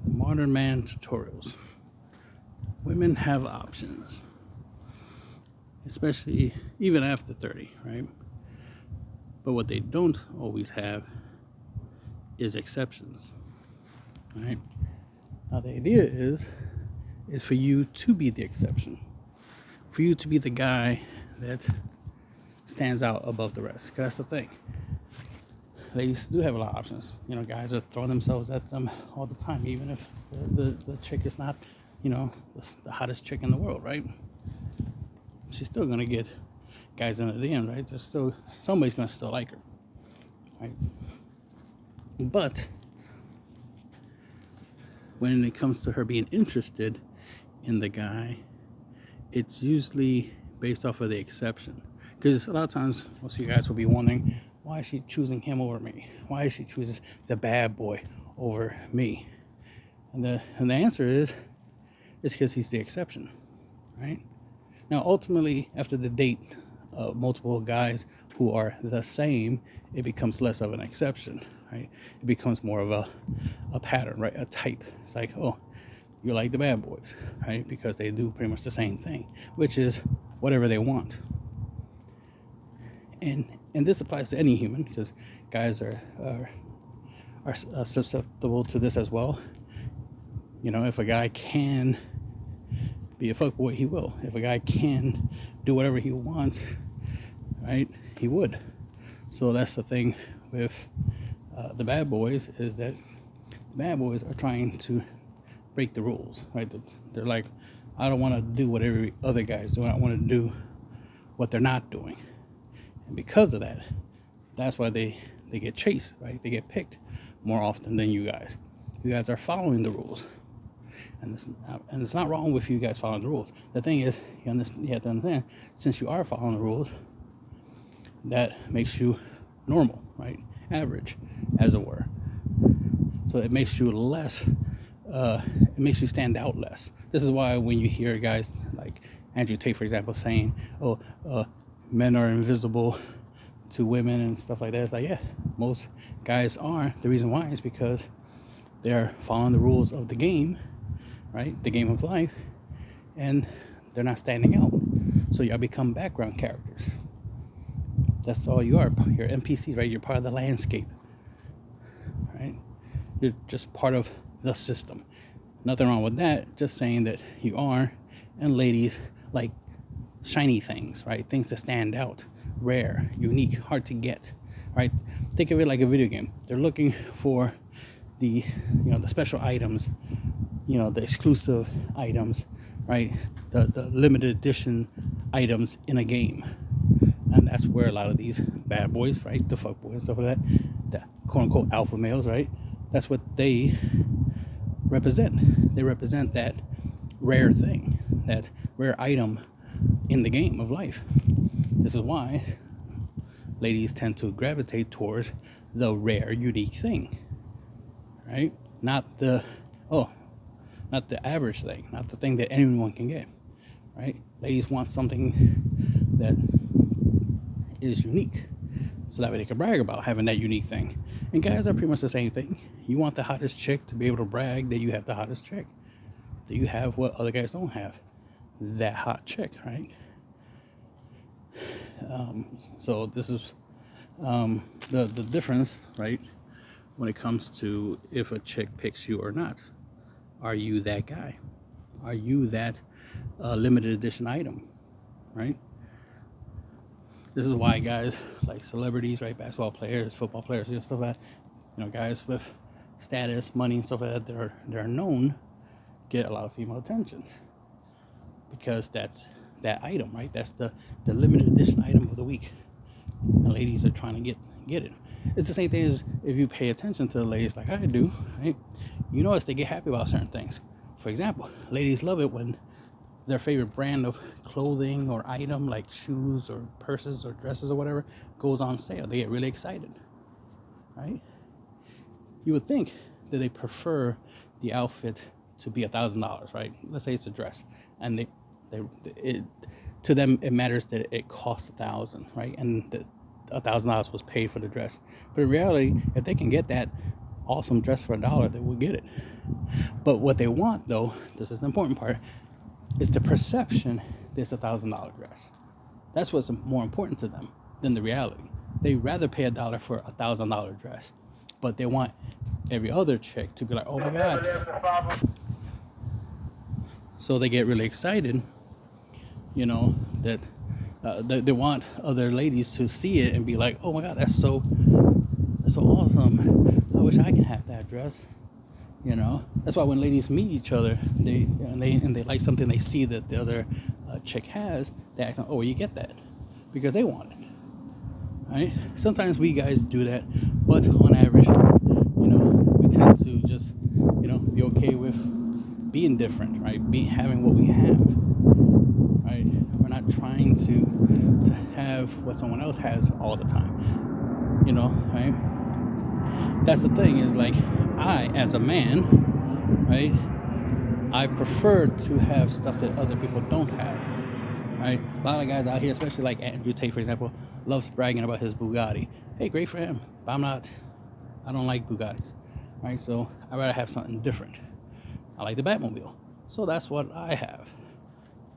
The modern man tutorials. Women have options, especially even after 30, right? But what they don't always have is exceptions, right? Now the idea is for you to be the exception, for you to be the guy that stands out above the rest. Because that's the thing. Ladies do have a lot of options. Guys are throwing themselves at them all the time, even if the chick is not, the hottest chick in the world, right? She's still gonna get guys in the end, right? There's still somebody's gonna still like her, right? But when it comes to her being interested in the guy, it's usually based off of the exception. Because a lot of times, most of you guys will be wondering, why is she choosing him over me? Why is she choosing the bad boy over me? And the answer is, it's because he's the exception, right? Now, ultimately, after the date of multiple guys who are the same, it becomes less of an exception, right? It becomes more of a pattern, right? A type. It's like, oh, you're like the bad boys, right? Because they do pretty much the same thing, which is whatever they want. And this applies to any human, because guys are susceptible to this as well. If a guy can be a fuckboy, he will. If a guy can do whatever he wants, right, he would. So that's the thing with the bad boys, is that the bad boys are trying to break the rules, right? They're like, I don't want to do what every other guy's doing. I want to do what they're not doing. And because of that, that's why they get chased, right? They get picked more often than you guys. You guys are following the rules. And it's not wrong with you guys following the rules. The thing is, you have to understand, since you are following the rules, that makes you normal, right? Average, as it were. So it makes you less, it makes you stand out less. This is why when you hear guys like Andrew Tate, for example, saying, men are invisible to women and stuff like that. It's like, yeah, most guys are. The reason why is because they're following the rules of the game, right? The game of life, and they're not standing out. So y'all become background characters. That's all you are. You're NPCs, right? You're part of the landscape, right? You're just part of the system. Nothing wrong with that. Just saying that you are. And ladies like shiny things, right? Things that stand out, rare, unique, hard to get, right? Think of it like a video game. They're looking for the special items, the exclusive items, right? The limited edition items in a game. And that's where a lot of these bad boys, right? The fuck boys, stuff like that, the quote unquote alpha males, right? That's what they represent. They represent that rare thing, that rare item in the game of life. This is why ladies tend to gravitate towards the rare, unique thing, right? Not the average thing, not the thing that anyone can get, right? Ladies want something that is unique, so that way they can brag about having that unique thing. And guys are pretty much the same thing. You want the hottest chick to be able to brag that you have the hottest chick, that you have what other guys don't have, that hot chick, right? So this is the difference, right? When it comes to if a chick picks you or not. Are you that guy? Are you that limited edition item, right? This is why guys like celebrities, right? Basketball players, football players, stuff like that. Guys with status, money, and stuff like that. They're known get a lot of female attention because that's that item, right? That's the limited edition item of the week. The ladies are trying to get it. It's the same thing as if you pay attention to the ladies like I do, right? You notice they get happy about certain things. For example, ladies love it when their favorite brand of clothing or item, like shoes or purses or dresses or whatever, goes on sale. They get really excited, right? You would think that they prefer the outfit to be $1,000, right? Let's say it's a dress, and to them it matters that it costs $1,000, right? And that $1,000 was paid for the dress. But in reality, if they can get that awesome dress for $1, they will get it. But what they want, though, this is the important part, is the perception this $1,000 dress. That's what's more important to them than the reality. They rather pay $1 for $1,000 dress, but they want every other chick to be like, oh my God. So they get really excited, that they want other ladies to see it and be like, oh my God, that's so awesome. I wish I can have that dress. That's why when ladies meet each other, they like something they see that the other chick has, they ask them, oh, where you get that? Because they want it, right? Sometimes we guys do that, but on average, we tend to just, be okay with being different, right? Having what we have, right? We're not trying to have what someone else has all the time, right? That's the thing, is like, I, as a man, right, I prefer to have stuff that other people don't have, right? A lot of guys out here, especially like Andrew Tate, for example, loves bragging about his Bugatti. Hey, great for him, but I don't like Bugattis, right? So I'd rather have something different. I like the Batmobile, so that's what I have,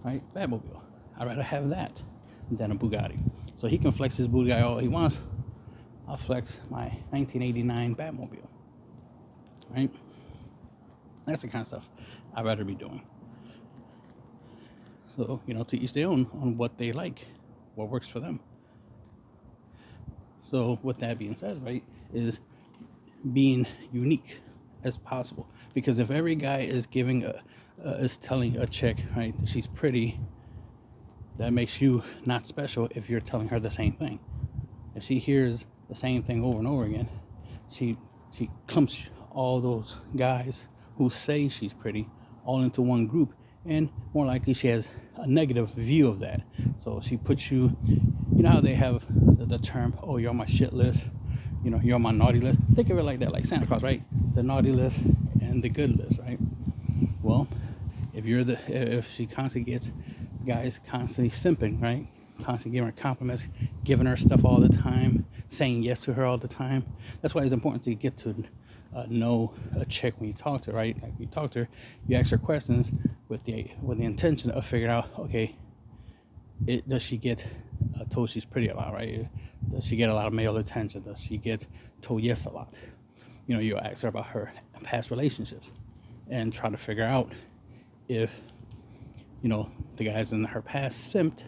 right? Batmobile. I'd rather have that than a Bugatti. So he can flex his Bugatti all he wants. I'll flex my 1989 Batmobile, right? That's the kind of stuff I'd rather be doing. So, to each their own on what they like, what works for them. So with that being said, right, is being unique as possible. Because if every guy is is telling a chick, right, that she's pretty, that makes you not special if you're telling her the same thing. If she hears the same thing over and over again, she clumps all those guys who say she's pretty all into one group, and more likely she has a negative view of that. So she puts you, how they have the term, oh, you're on my shit list, you're on my naughty list. Think of it like that, like Santa Claus, right? The naughty list and the good list, right? Well, if she constantly gets guys constantly simping, right? Constantly giving her compliments, giving her stuff all the time, saying yes to her all the time. That's why it's important to get to know a chick when you talk to her, right? Like, you talk to her, you ask her questions with the intention of figuring out, okay, does she get told she's pretty a lot, right? Does she get a lot of male attention? Does she get told yes a lot? You ask her about her past relationships and try to figure out if, the guys in her past simped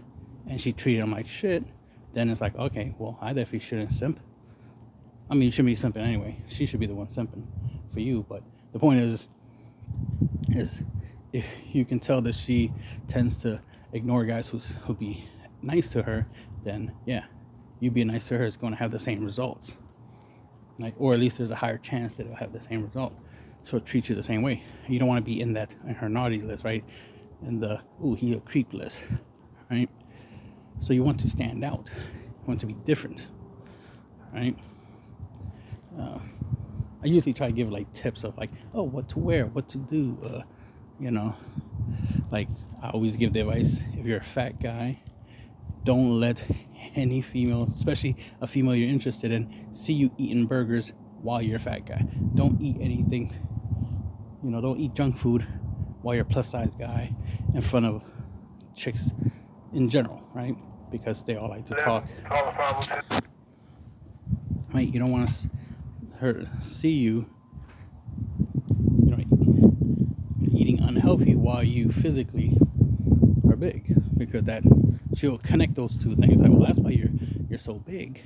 and she treated him like shit, then it's like, okay, well, I definitely shouldn't simp. I mean, you shouldn't be simping anyway. She should be the one simping for you. But the point is if you can tell that she tends to ignore guys who be nice to her, then yeah, you being nice to her is going to have the same results, right? Or at least there's a higher chance that it'll have the same result. She'll treat you the same way. You don't want to be in her naughty list, right? And the he a creep list, right? So you want to stand out. You want to be different, right? I usually try to give like tips of like, oh, what to wear, what to do, like I always give the advice, if you're a fat guy, don't let any female, especially a female you're interested in, see you eating burgers while you're a fat guy. Don't eat anything, don't eat junk food while you're a plus size guy in front of chicks in general, right? Because they all like to talk. Right? You don't want her to see you, eating unhealthy while you physically are big, because that she'll connect those two things. Like, well, that's why you're so big,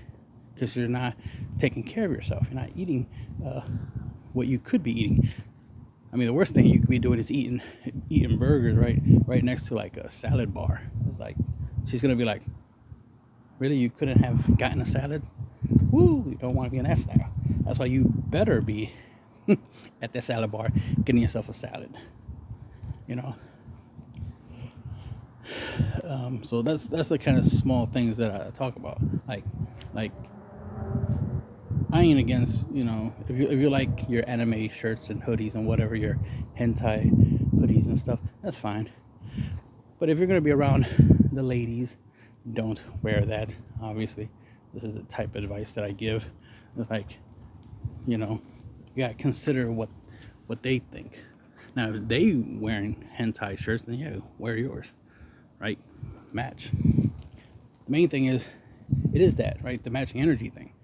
because you're not taking care of yourself. You're not eating what you could be eating. I mean, the worst thing you could be doing is eating burgers right next to like a salad bar. It's like she's gonna be like, really, you couldn't have gotten a salad? Woo! You don't want to be in that style. That's why you better be at that salad bar getting yourself a salad. So that's the kind of small things that I talk about. Like I ain't against, if you like your anime shirts and hoodies and whatever, your hentai hoodies and stuff, that's fine. But if you're gonna be around the ladies, don't wear that. Obviously, this is the type of advice that I give. It's like, You gotta consider what they think. Now, if they wearing hentai shirts, then yeah, wear yours, right? Match. The main thing is, it is that, right? The matching energy thing,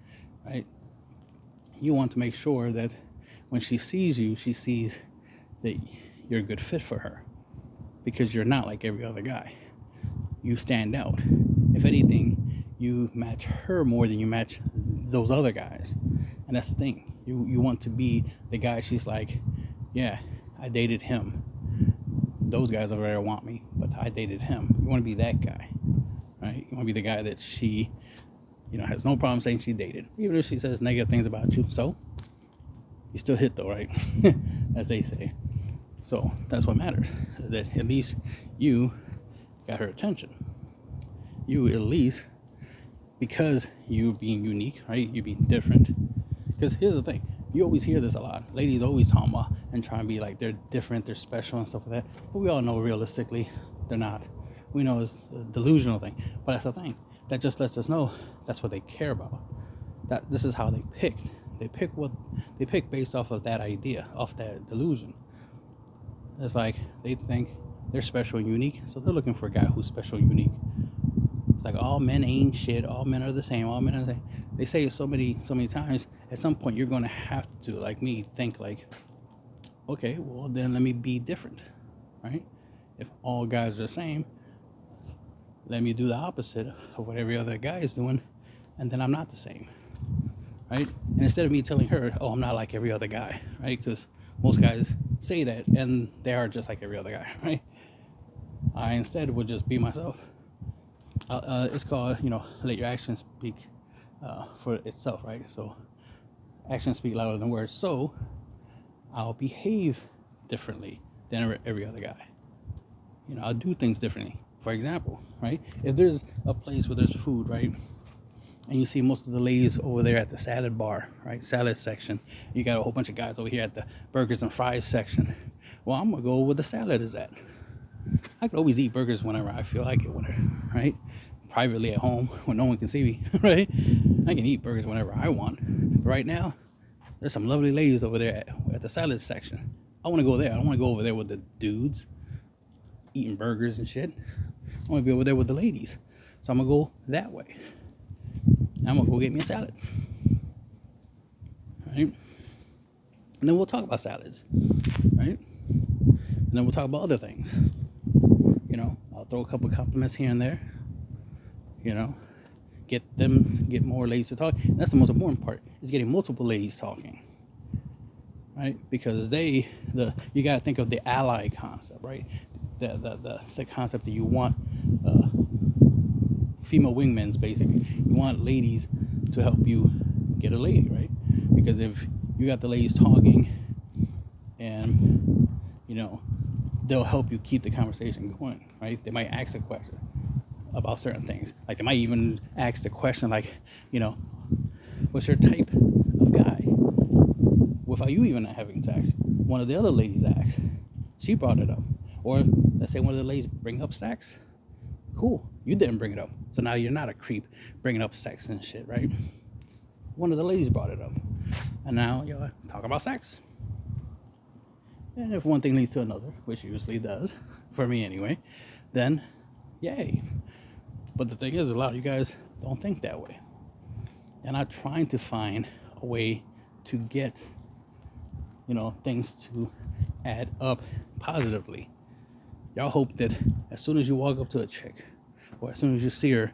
right? You want to make sure that when she sees you, she sees that you're a good fit for her, because you're not like every other guy. You stand out. If anything, you match her more than you match those other guys. And that's the thing. You want to be the guy she's like, yeah, I dated him. Those guys over there want me, but I dated him. You want to be that guy, right? You want to be the guy that she, has no problem saying she dated, even if she says negative things about you. So you still hit though, right? As they say. So that's what matters. That at least you got her attention. You at least, because you being unique, right? You being different. Because here's the thing, you always hear this a lot. Ladies always talk about and try and be like they're different, they're special and stuff like that. But we all know realistically they're not. We know it's a delusional thing. But that's the thing. That just lets us know that's what they care about. That this is how they pick. They pick based off of that idea, off that delusion. It's like they think they're special and unique, so they're looking for a guy who's special and unique. It's like all men ain't shit, all men are the same, all men are the same. They say it so many times. At some point you're gonna have to, like me, think like, okay, well then let me be different, right? If all guys are the same, let me do the opposite of what every other guy is doing, and then I'm not the same, right? And instead of me telling her, oh, I'm not like every other guy, right? Because most guys say that, and they are just like every other guy, right? I instead would just be myself. It's called, let your actions speak for itself, right? So actions speak louder than words. So I'll behave differently than every other guy. I'll do things differently. For example, right? If there's a place where there's food, right? And you see most of the ladies over there at the salad bar, right? Salad section. You got a whole bunch of guys over here at the burgers and fries section. Well, I'm going to go where the salad is at. I could always eat burgers whenever I feel like it, right? Privately at home when no one can see me, right? I can eat burgers whenever I want. But right now, there's some lovely ladies over there at the salad section. I want to go there. I don't want to go over there with the dudes eating burgers and shit. I want to be over there with the ladies. So I'm going to go that way. I'm going to go get me a salad. Right? And then we'll talk about salads. Right? And then we'll talk about other things. I'll throw a couple compliments here and there. Get more ladies to talk. And that's the most important part, is getting multiple ladies talking. Right? Because you got to think of the ally concept, right? The concept that you want female wingmans, basically. You want ladies to help you get a lady, right? Because if you got the ladies talking and, they'll help you keep the conversation going, right? They might ask a question about certain things. Like they might even ask the question like, what's your type of guy? Without you even having to ask. One of the other ladies asked. She brought it up. Or let's say one of the ladies bring up sex. Cool. You didn't bring it up. So now you're not a creep bringing up sex and shit, right? One of the ladies brought it up. And now you're talking about sex. And if one thing leads to another, which usually does, for me anyway, then yay. But the thing is, a lot of you guys don't think that way. And I'm trying to find a way to get, things to add up positively. Y'all hope that as soon as you walk up to a chick, or as soon as you see her,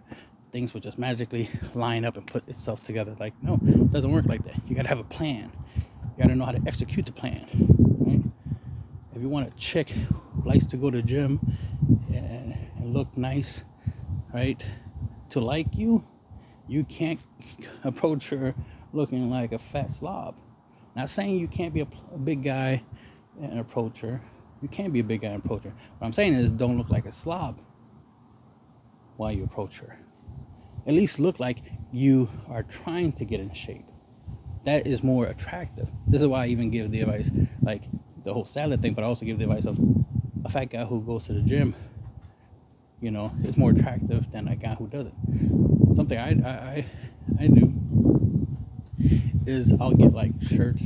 things will just magically line up and put itself together. Like, no, it doesn't work like that. You gotta have a plan. You gotta know how to execute the plan, right? If you want a chick who likes to go to the gym and look nice, right, to like you, you can't approach her looking like a fat slob. Not saying you can't be a big guy and approach her. You can be a big guy and approach her. What I'm saying is, don't look like a slob while you approach her. At least look like you are trying to get in shape. That is more attractive. This is why I even give the advice, like the whole salad thing, but I also give the advice of a fat guy who goes to the gym, is more attractive than a guy who doesn't. Something I do is I'll get like shirts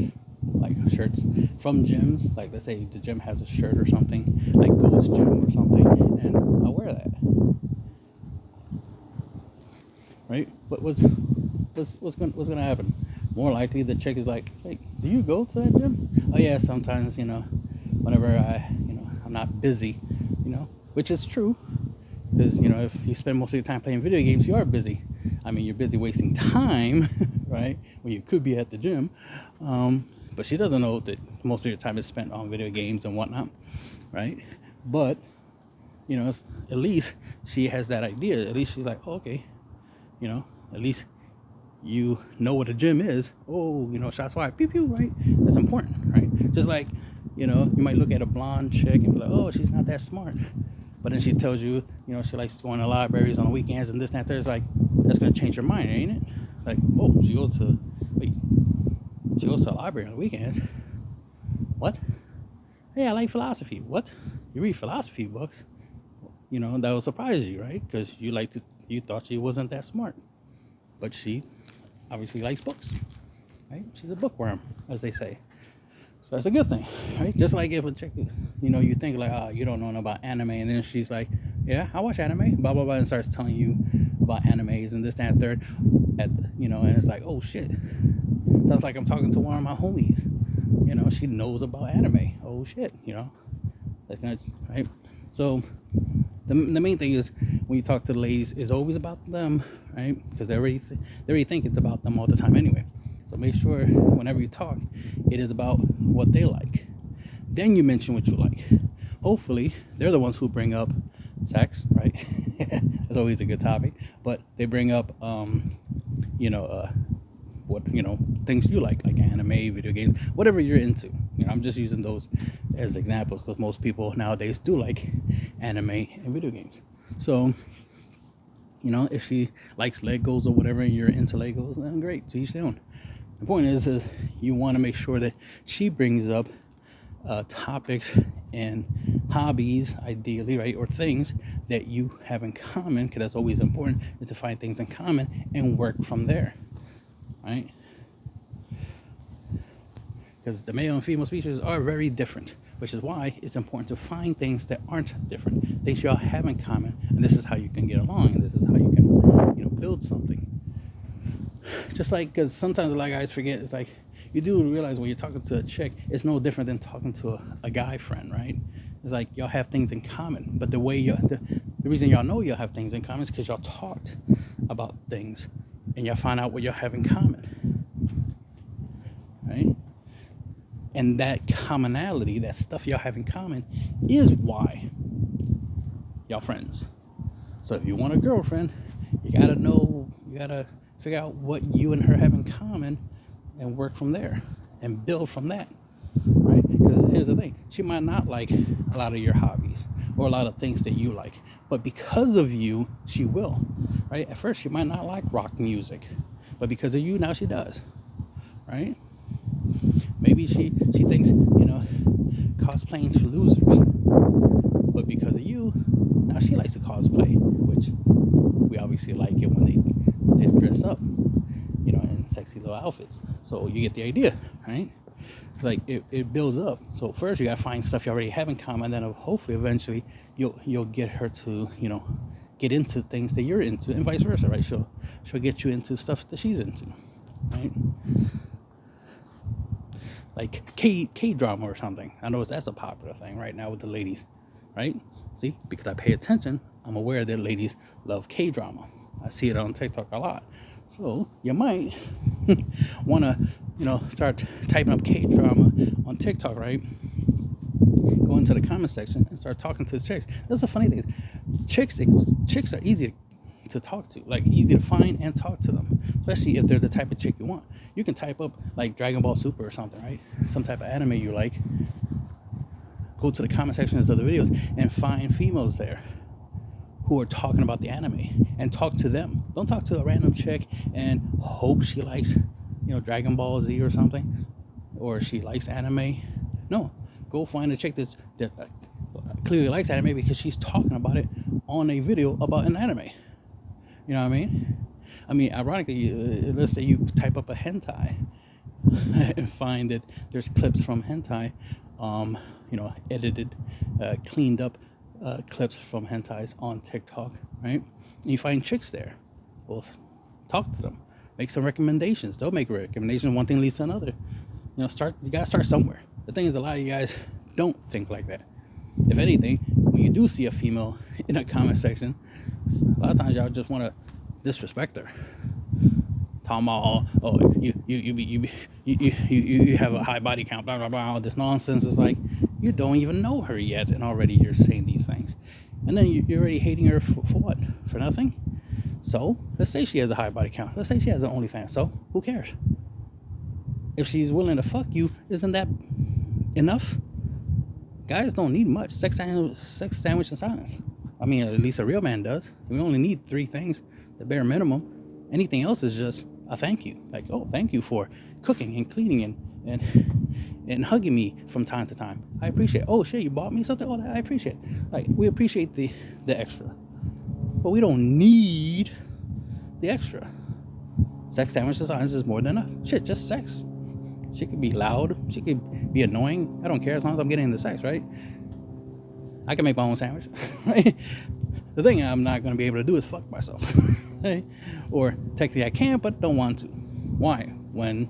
like shirts from gyms. Like let's say the gym has a shirt or something, like Gold's Gym or something, and I'll wear that. Right? But what's gonna happen? More likely the chick is like, hey, do you go to that gym? Oh yeah, sometimes, whenever I'm not busy, which is true. Because, if you spend most of your time playing video games, you are busy. I mean, you're busy wasting time, right? When you could be at the gym. But she doesn't know that most of your time is spent on video games and whatnot, right? But, at least she has that idea. At least she's like, oh, okay, at least you know what a gym is. Oh, shots fired, pew pew, right? That's important, right? Just like, you might look at a blonde chick and be like, oh, she's not that smart. But then she tells you, she likes going to libraries on the weekends and this and that. There's like, that's going to change your mind, ain't it? Like, oh, she goes to a library on the weekends. What? Hey, I like philosophy. What? You read philosophy books? That will surprise you, right? Because you thought she wasn't that smart. But she obviously likes books, right? She's a bookworm, as they say. So that's a good thing, right? Just like if a chick, you think like, oh, you don't know about anime, and then she's like, yeah, I watch anime, blah, blah, blah, and starts telling you about animes and this, that, and third, and it's like, oh, shit. Sounds like I'm talking to one of my homies. She knows about anime. Oh, shit, That's gonna, right? So the main thing is when you talk to the ladies, it's always about them, right? Because they already think it's about them all the time anyway. So make sure whenever you talk, it is about what they like. Then you mention what you like. Hopefully, they're the ones who bring up sex, right? That's always a good topic. But they bring up, what things you like anime, video games, whatever you're into. I'm just using those as examples because most people nowadays do like anime and video games. So, if she likes Legos or whatever, and you're into Legos, then great, to each their own. The point is you want to make sure that she brings up topics and hobbies, ideally, right, or things that you have in common, because that's always important, is to find things in common and work from there, right? Because the male and female species are very different, which is why it's important to find things that aren't different, things y'all have in common, and this is how you can get along, and this is how you can, build something. Just like, because sometimes a lot of guys forget, it's like, you do realize when you're talking to a chick, it's no different than talking to a guy friend, right? It's like y'all have things in common, but the way the reason y'all know y'all have things in common is because y'all talked about things, and y'all find out what y'all have in common, right? And that commonality, that stuff y'all have in common, is why y'all friends. So if you want a girlfriend, you gotta figure out what you and her have in common and work from there and build from that, right? Because here's the thing, she might not like a lot of your hobbies or a lot of things that you like, but because of you, she will, right? At first, she might not like rock music, but because of you, now she does, right? Maybe she thinks, cosplaying's for losers, but because of you, now she likes to cosplay, which we obviously like it when they dress up, in sexy little outfits. So you get the idea, right? Like it builds up. So first you gotta find stuff you already have in common, then hopefully eventually you'll get her to, get into things that you're into, and vice versa, right? She'll get you into stuff that she's into, right? Like K-drama or something. I know that's a popular thing right now with the ladies, right? See, because I pay attention, I'm aware that ladies love K-drama. I see it on TikTok a lot. So you might want to, start typing up K-drama on TikTok, right? Go into the comment section and start talking to the chicks. That's the funny thing. Chicks are easy to talk to, like easy to find and talk to them, especially if they're the type of chick you want. You can type up like Dragon Ball Super or something, right? Some type of anime you like. Go to the comment sections of the videos and find females there who are talking about the anime and talk to them. Don't talk to a random chick and hope she likes, Dragon Ball Z or something, or she likes anime. No, go find a chick that clearly likes anime because she's talking about it on a video about an anime. You know what I mean? Ironically, let's say you type up a hentai, and find that there's clips from hentai, edited, cleaned up clips from hentais on TikTok, right? And you find chicks there. Well, talk to them, make some recommendations. They'll make a recommendation. One thing leads to another. You gotta start somewhere. The thing is, a lot of you guys don't think like that. If anything, when you do see a female in a comment section, a lot of times y'all just want to disrespect her. Talking about, you have a high body count, blah blah blah, all this nonsense. Is like, you don't even know her yet, and already you're saying these things, and then you're already hating her for what? For nothing. So let's say she has a high body count. Let's say she has an OnlyFans. So who cares? If she's willing to fuck you, isn't that enough? Guys don't need much. Sex sandwich, and silence. I mean, at least a real man does. We only need 3 things, the bare minimum. Anything else is just a thank you. Like, oh, thank you for cooking and cleaning and hugging me from time to time. I appreciate it. Oh shit, you bought me something? Oh, I appreciate it. Like, we appreciate the extra. But we don't need the extra. Sex sandwich and silence is more than enough. Shit, just sex. She could be loud. She could be annoying. I don't care as long as I'm getting into sex, right? I can make my own sandwich, right? The thing I'm not going to be able to do is fuck myself, right? Or technically I can, but don't want to. Why? When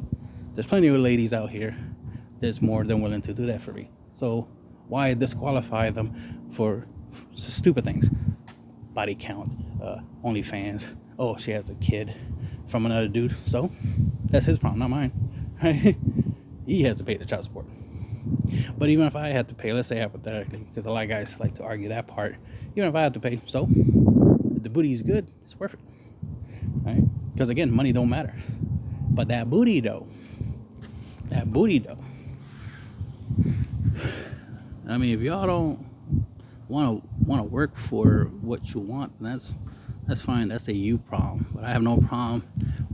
there's plenty of ladies out here that's more than willing to do that for me. So why disqualify them for stupid things? Body count, OnlyFans. Oh, she has a kid from another dude. So that's his problem, not mine. Right? He has to pay the child support. But even if I had to pay, let's say hypothetically, because a lot of guys like to argue that part, even if I had to pay, so if the booty is good, it's worth it, right? Because again, money don't matter, but that booty though. I mean, if y'all don't want to work for what you want, that's fine. That's a you problem. But I have no problem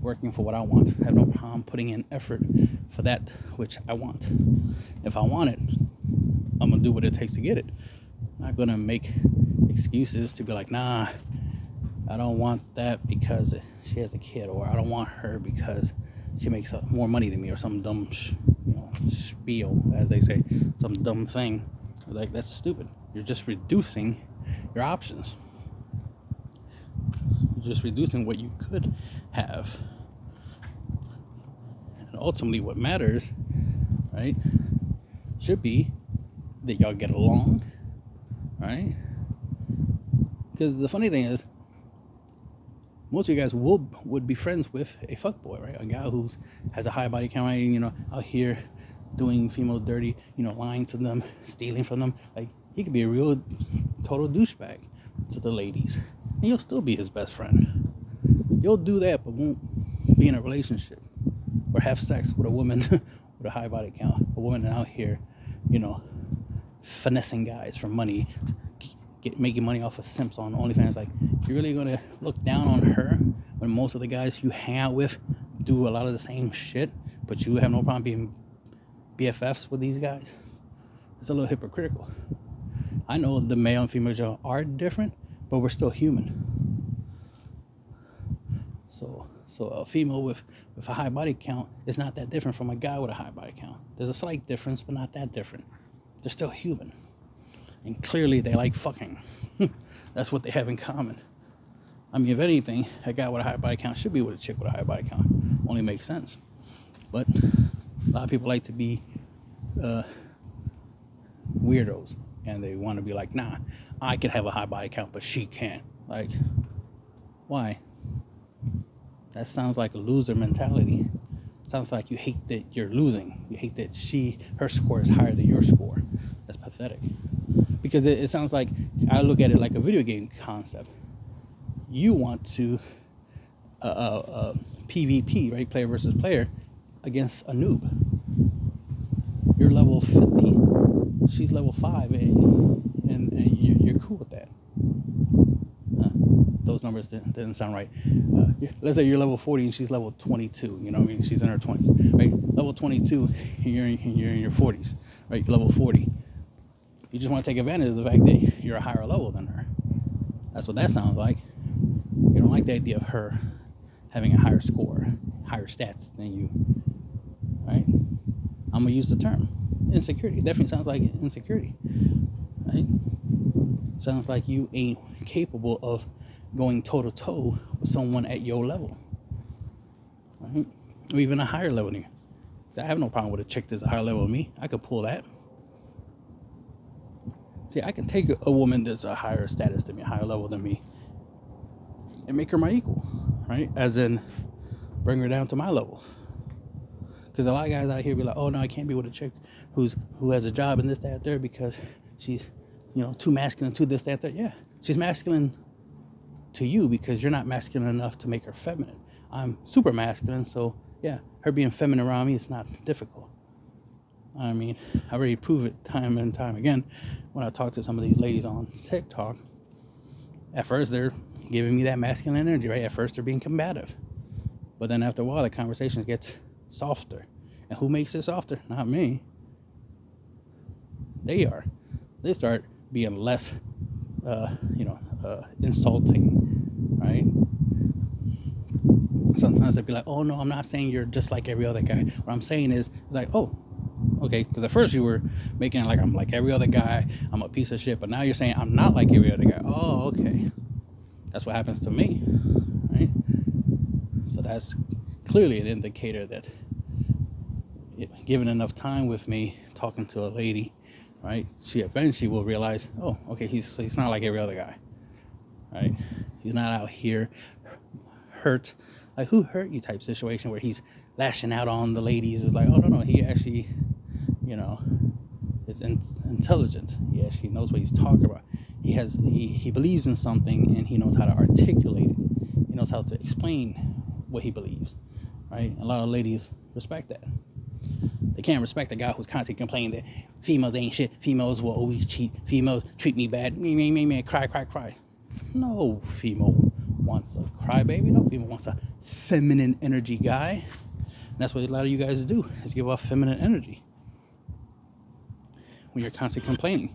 working for what I want. I have no problem putting in effort for that which I want. If I want it, I'm gonna do what it takes to get it. I'm not gonna make excuses to be like, nah, I don't want that because she has a kid, or I don't want her because she makes more money than me, or some dumb spiel, as they say, some dumb thing. Like, that's stupid. You're just reducing your options. You're just reducing what you could have. And ultimately what matters, right, should be that y'all get along, right? Because the funny thing is, most of you guys would be friends with a fuckboy, right? A guy who has a high body count, right? Out here doing female dirty, lying to them, stealing from them. Like, he could be a real total douchebag to the ladies, and you'll still be his best friend. You'll do that, but won't be in a relationship or have sex with a woman with a high body count, a woman out here, finessing guys for money, making money off of simps on OnlyFans. Like, you're really gonna look down on her when most of the guys you hang out with do a lot of the same shit, but you have no problem being BFFs with these guys? It's a little hypocritical. I know the male and female gender are different, but we're still human. So a female with a high body count is not that different from a guy with a high body count. There's a slight difference, but not that different. They're still human. And clearly they like fucking. That's what they have in common. I mean, if anything, a guy with a high body count should be with a chick with a high body count. Only makes sense. But a lot of people like to be weirdos. And they want to be like, nah, I can have a high body count, but she can't. Like, why? That sounds like a loser mentality. Sounds like you hate that you're losing. You hate that her score is higher than your score. That's pathetic. Because it sounds like, I look at it like a video game concept. You want to PvP, right? Player versus player against a noob. You're level 50. She's level 5, and you're cool with that. Those numbers didn't sound right. Let's say you're level 40 and she's level 22. You know what I mean? She's in her 20s, right? Level 22, and you're in your 40s, right? You're level 40. You just want to take advantage of the fact that you're a higher level than her. That's what that sounds like. You don't like the idea of her having a higher score, higher stats than you. right? I'm gonna use the term insecurity. It definitely sounds like insecurity, right? Sounds like you ain't capable of going toe to toe with someone at your level, right? Or even a higher level than you. I have no problem with a chick that's a higher level than me. I could pull that. See, I can take a woman that's a higher status than me, a higher level than me, and make her my equal, right? As in, bring her down to my level. Because a lot of guys out here be like, oh no, I can't be with a chick who has a job and this, that, third because she's, too masculine, too this, that, third. Yeah, she's masculine to you because you're not masculine enough to make her feminine. I'm super masculine, so yeah, her being feminine around me is not difficult. I mean, I already prove it time and time again when I talk to some of these ladies on TikTok. At first, they're giving me that masculine energy, right? At first, they're being combative. But then after a while, the conversation gets softer. And who makes it softer? Not me. They are. They start being less, insulting, right? Sometimes they'd be like, oh, no, I'm not saying you're just like every other guy. What I'm saying is, it's like, oh, okay, because at first you were making it like I'm like every other guy, I'm a piece of shit, but now you're saying I'm not like every other guy. Oh, okay. That's what happens to me, right? So that's clearly an indicator that given enough time with me talking to a lady, right, she eventually will realize, oh, okay, he's not like every other guy, right? He's not out here hurt, like who hurt you type situation where he's lashing out on the ladies. It's like, oh no, he actually, is intelligent. He actually knows what he's talking about. He believes in something and he knows how to articulate it. He knows how to explain what he believes, right? A lot of ladies respect that. They can't respect a guy who's constantly complaining that females ain't shit, females will always cheat, females treat me bad, me, cry. No female wants a crybaby. No female wants a feminine energy guy. And that's what a lot of you guys do, is give off feminine energy. When you're constantly complaining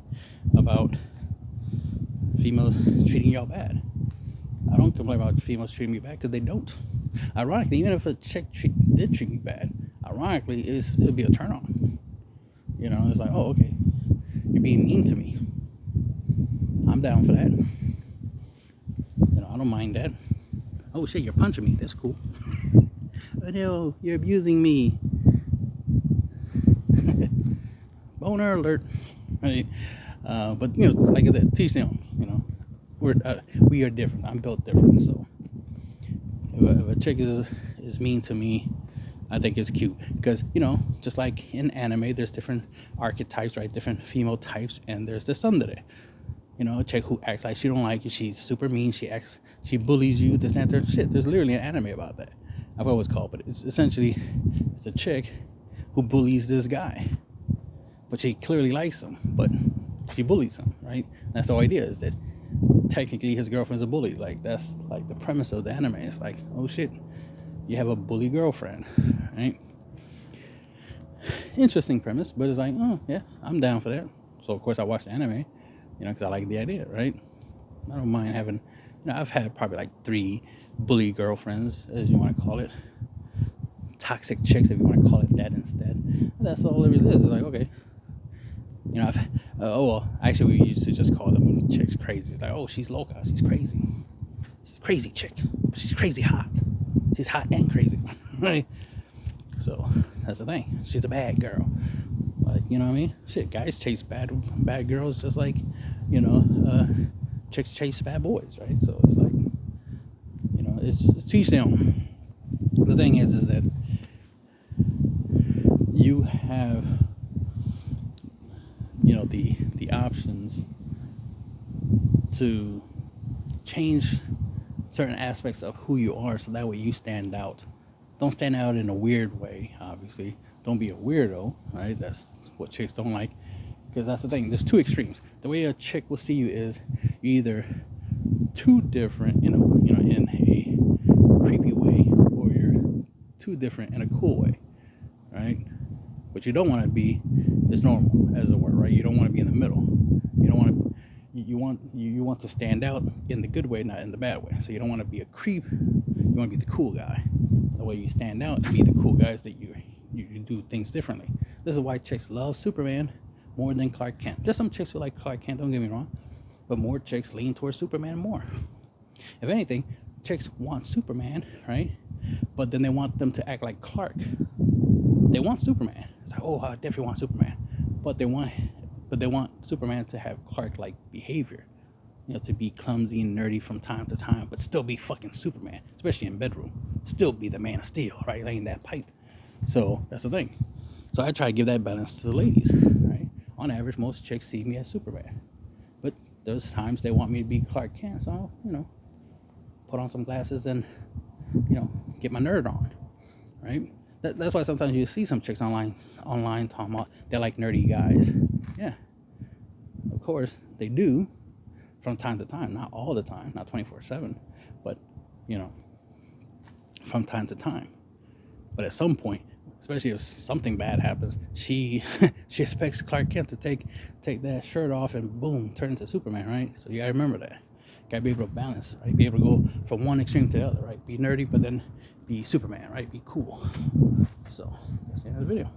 about females treating y'all bad. I don't complain about females treating me bad because they don't. Ironically, even if a chick did treat me bad, ironically, it'll be a turn on. It's like, oh, okay, you're being mean to me. I'm down for that. I don't mind that. Oh shit, you're punching me. That's cool. Oh no, you're abusing me. Boner alert. Right? But like I said, teach them. We are different. I'm built different. So if a chick is mean to me, I think it's cute because just like in anime, there's different archetypes, right? Different female types, and there's the tsundere. A chick who acts like she don't like you. She's super mean. She bullies you. This, that, that. Shit. There's literally an anime about that. I've always called, but it's essentially a chick who bullies this guy, but she clearly likes him, but she bullies him, right? And that's the idea, is that technically his girlfriend's a bully. Like that's like the premise of the anime. It's like, oh shit, you have a bully girlfriend, right? Interesting premise, but it's like, oh yeah, I'm down for that. So of course I watch the anime, because I like the idea, right? I don't mind having, I've had probably like 3 bully girlfriends, as you want to call it. Toxic chicks, if you want to call it that instead. And that's all it really is. It's like, okay. Actually, we used to just call them chicks crazy. It's like, oh, she's loca, she's crazy. She's a crazy chick, but she's crazy hot. She's hot and crazy, right? So that's the thing. She's a bad girl. Like, you know what I mean? Shit, guys chase bad girls just like, chicks chase bad boys, right? So it's like, it's teach them. The thing is that you have, the options to change certain aspects of who you are, so that way you stand out. Don't stand out in a weird way, obviously. Don't be a weirdo, right? That's what chicks don't like, because that's the thing. There's 2 extremes. The way a chick will see you is you're either too different in a creepy way, or you're too different in a cool way, right? What you don't want to be is normal, as it were, right? You don't want to be in the middle. You don't want to. You want to stand out in the good way, not in the bad way. So you don't want to be a creep. You want to be the cool guy. The way you stand out to be the cool guys that you you do things differently. This is why chicks love Superman more than Clark Kent. There's some chicks who like Clark Kent, don't get me wrong, but more chicks lean towards Superman more. If anything, chicks want Superman, right? But then they want them to act like Clark. They want Superman. It's like, oh, I definitely want Superman. But they want Superman to have Clark-like behavior. You know, to be clumsy and nerdy from time to time, but still be fucking Superman, especially in bedroom. Still be the Man of Steel, right? Laying that pipe. So that's the thing. So I try to give that balance to the ladies, right? On average, most chicks see me as Superman. But there's times they want me to be Clark Kent, so I'll, you know, put on some glasses and, you know, get my nerd on, right? That's why sometimes you see some chicks online talking about they're like nerdy guys. Yeah, of course they do. From time to time, not all the time, not 24/7, but, you know, from time to time. But at some point, especially if something bad happens, she expects Clark Kent to take that shirt off and boom, turn into Superman, right? So you gotta remember that. You gotta be able to balance, right? Be able to go from one extreme to the other, right? Be nerdy, but then be Superman, right? Be cool. So that's the end of the video.